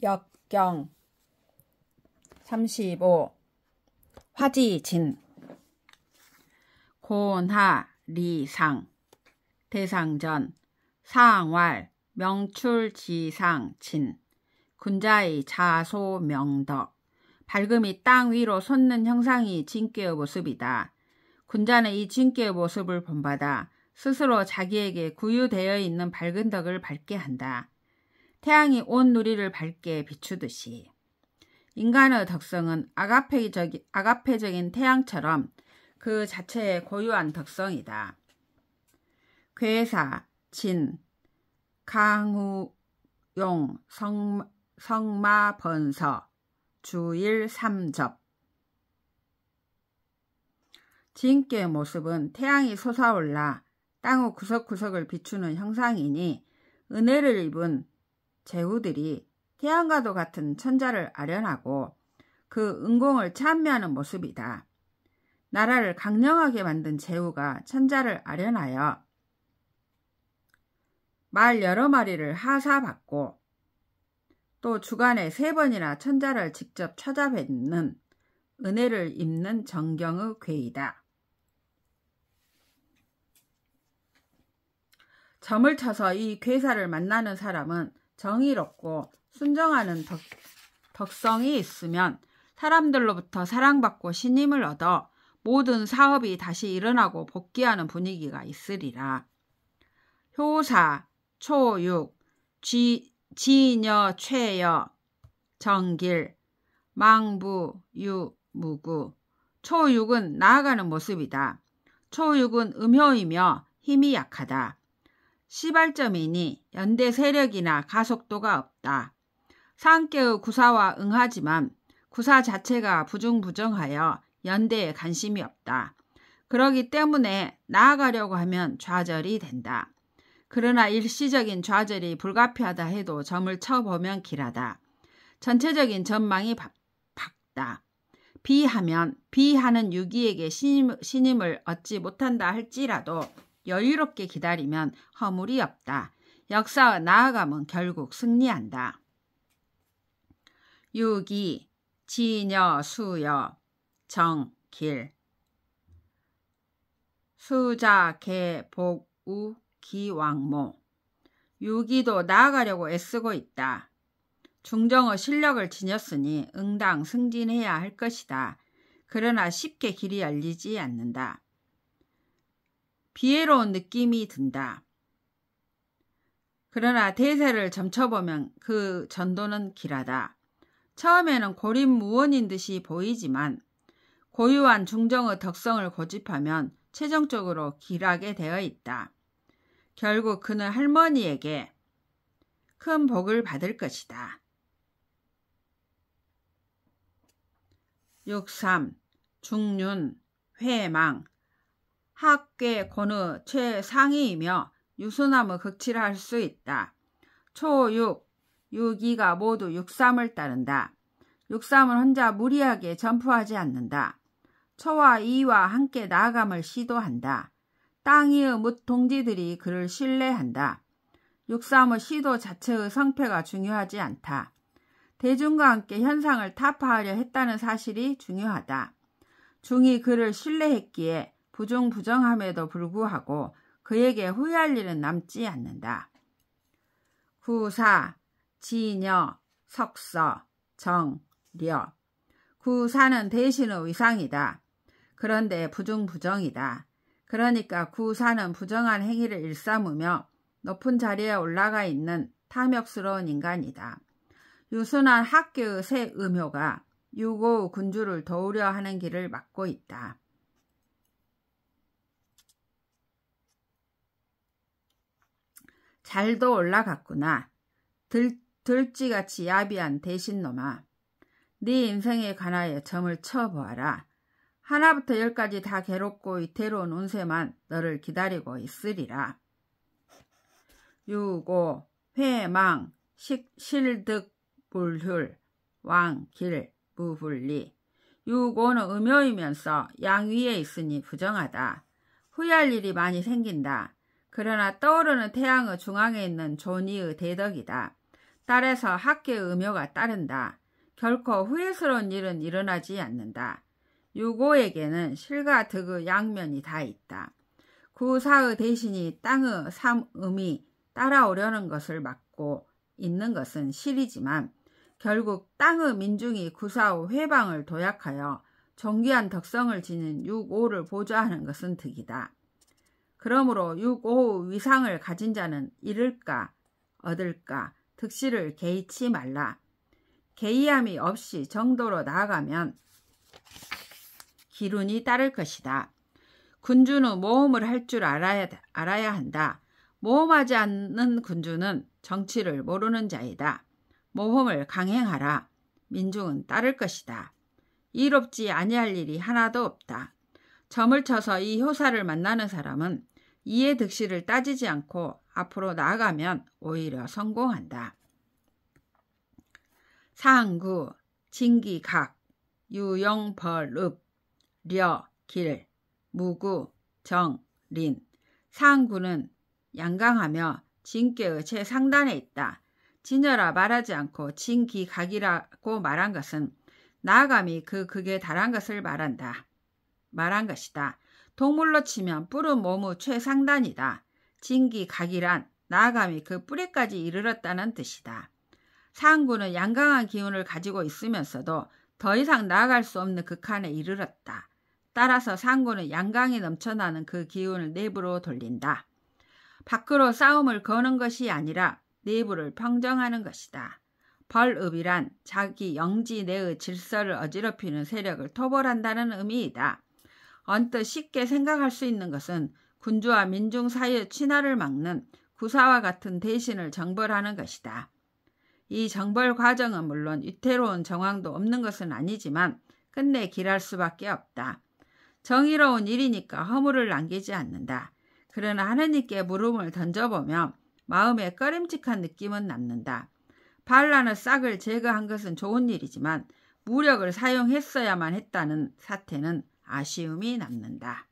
역경 35. 화지진 고하 리상 대상전 상왈 명출지상진 군자의 자소명덕 밝음이 땅 위로 솟는 형상이 진께의 모습이다. 군자는 이 진께의 모습을 본받아 스스로 자기에게 구유되어 있는 밝은 덕을 밝게 한다. 태양이 온 누리를 밝게 비추듯이 인간의 덕성은 아가페적인 태양처럼 그 자체의 고유한 덕성이다. 괴사, 진, 강후용, 성마번서, 주일 삼접 진께의 모습은 태양이 솟아올라 땅의 구석구석을 비추는 형상이니 은혜를 입은 제후들이 태양과도 같은 천자를 아련하고 그 은공을 찬미하는 모습이다. 나라를 강령하게 만든 제후가 천자를 아련하여 말 여러 마리를 하사받고 또 주간에 3번이나 천자를 직접 찾아뵙는 은혜를 입는 정경의 괴이다. 점을 쳐서 이 괴사를 만나는 사람은 정의롭고 순정하는 덕성이 있으면 사람들로부터 사랑받고 신임을 얻어 모든 사업이 다시 일어나고 복귀하는 분위기가 있으리라. 효사, 초육, 지녀, 최여, 정길, 망부, 무구 초육은 나아가는 모습이다. 초육은 음효이며 힘이 약하다. 시발점이니 연대 세력이나 가속도가 없다. 상계의 구사와 응하지만 구사 자체가 부중부정하여 연대에 관심이 없다. 그러기 때문에 나아가려고 하면 좌절이 된다. 그러나 일시적인 좌절이 불가피하다 해도 점을 쳐보면 길하다. 전체적인 전망이 밝다. 비하면 비하는 유기에게 신임을 얻지 못한다 할지라도 여유롭게 기다리면 허물이 없다. 역사와 나아가면 결국 승리한다. 유기, 지녀, 수여, 정, 길 수자, 개, 복, 우, 기, 왕모 유기도 나아가려고 애쓰고 있다. 중정의 실력을 지녔으니 응당 승진해야 할 것이다. 그러나 쉽게 길이 열리지 않는다. 비애로운 느낌이 든다. 그러나 대세를 점쳐보면 그 전도는 길하다. 처음에는 고립무원인 듯이 보이지만 고유한 중정의 덕성을 고집하면 최종적으로 길하게 되어 있다. 결국 그는 할머니에게 큰 복을 받을 것이다. 63. 중륜, 회망 학괴 고느 최상위이며 유수남의 극치를 할 수 있다. 초육, 유기가 모두 63을 따른다. 63은 혼자 무리하게 전투하지 않는다. 초와 이와 함께 나아감을 시도한다. 땅 위의 뭇 동지들이 그를 신뢰한다. 63의 시도 자체의 성패가 중요하지 않다. 대중과 함께 현상을 타파하려 했다는 사실이 중요하다. 중이 그를 신뢰했기에 부중부정함에도 불구하고 그에게 후회할 일은 남지 않는다. 구사, 지녀, 석서, 정, 려 구사는 대신의 위상이다. 그런데 부중부정이다. 그러니까 구사는 부정한 행위를 일삼으며 높은 자리에 올라가 있는 탐욕스러운 인간이다. 유순한 학계의 새 음효가 유고의 군주를 도우려 하는 길을 막고 있다. 잘도 올라갔구나. 들쥐같이 야비한 대신놈아. 네 인생에 관하여 점을 쳐보아라. 하나부터 10까지 다 괴롭고 위태로운 운세만 너를 기다리고 있으리라. 유고, 회망, 실득, 불휼, 왕, 길, 무불리. 유고는 음효이면서 양위에 있으니 부정하다. 후회할 일이 많이 생긴다. 그러나 떠오르는 태양의 중앙에 있는 존위의 대덕이다. 딸에서 학계의 음효가 따른다. 결코 후회스러운 일은 일어나지 않는다. 유고에게는 실과 득의 양면이 다 있다. 구사의 대신이 땅의 삼음이 따라오려는 것을 막고 있는 것은 실이지만 결국 땅의 민중이 구사의 회방을 도약하여 존귀한 덕성을 지닌 육오를 보좌하는 것은 득이다. 그러므로 육오의 위상을 가진 자는 잃을까 얻을까 득실을 개의치 말라. 개의함이 없이 정도로 나아가면 기룬이 따를 것이다. 군주는 모험을 할 줄 알아야 한다. 모험하지 않는 군주는 정치를 모르는 자이다. 모험을 강행하라. 민중은 따를 것이다. 이롭지 아니할 일이 하나도 없다. 점을 쳐서 이 효사를 만나는 사람은 이의 득실을 따지지 않고 앞으로 나아가면 오히려 성공한다. 상구, 진기각, 유영벌읍, 려, 길, 무구, 정, 린. 상구는 양강하며 진께의 최상단에 있다. 진여라 말하지 않고 진기각이라고 말한 것은 나아감이 그 극에 달한 것을 말한 것이다. 동물로 치면 뿔은 몸의 최상단이다. 진기각이란 나아감이 그 뿌리까지 이르렀다는 뜻이다. 상구는 양강한 기운을 가지고 있으면서도 더 이상 나아갈 수 없는 극한에 이르렀다. 따라서 상구는 양강이 넘쳐나는 그 기운을 내부로 돌린다. 밖으로 싸움을 거는 것이 아니라 내부를 평정하는 것이다. 벌읍이란 자기 영지 내의 질서를 어지럽히는 세력을 토벌한다는 의미이다. 언뜻 쉽게 생각할 수 있는 것은 군주와 민중 사이의 친화를 막는 구사와 같은 대신을 정벌하는 것이다. 이 정벌 과정은 물론 위태로운 정황도 없는 것은 아니지만 끝내 길할 수밖에 없다. 정의로운 일이니까 허물을 남기지 않는다. 그러나 하느님께 물음을 던져보며 마음에 꺼림칙한 느낌은 남는다. 반란의 싹을 제거한 것은 좋은 일이지만 무력을 사용했어야만 했다는 사태는 아쉬움이 남는다.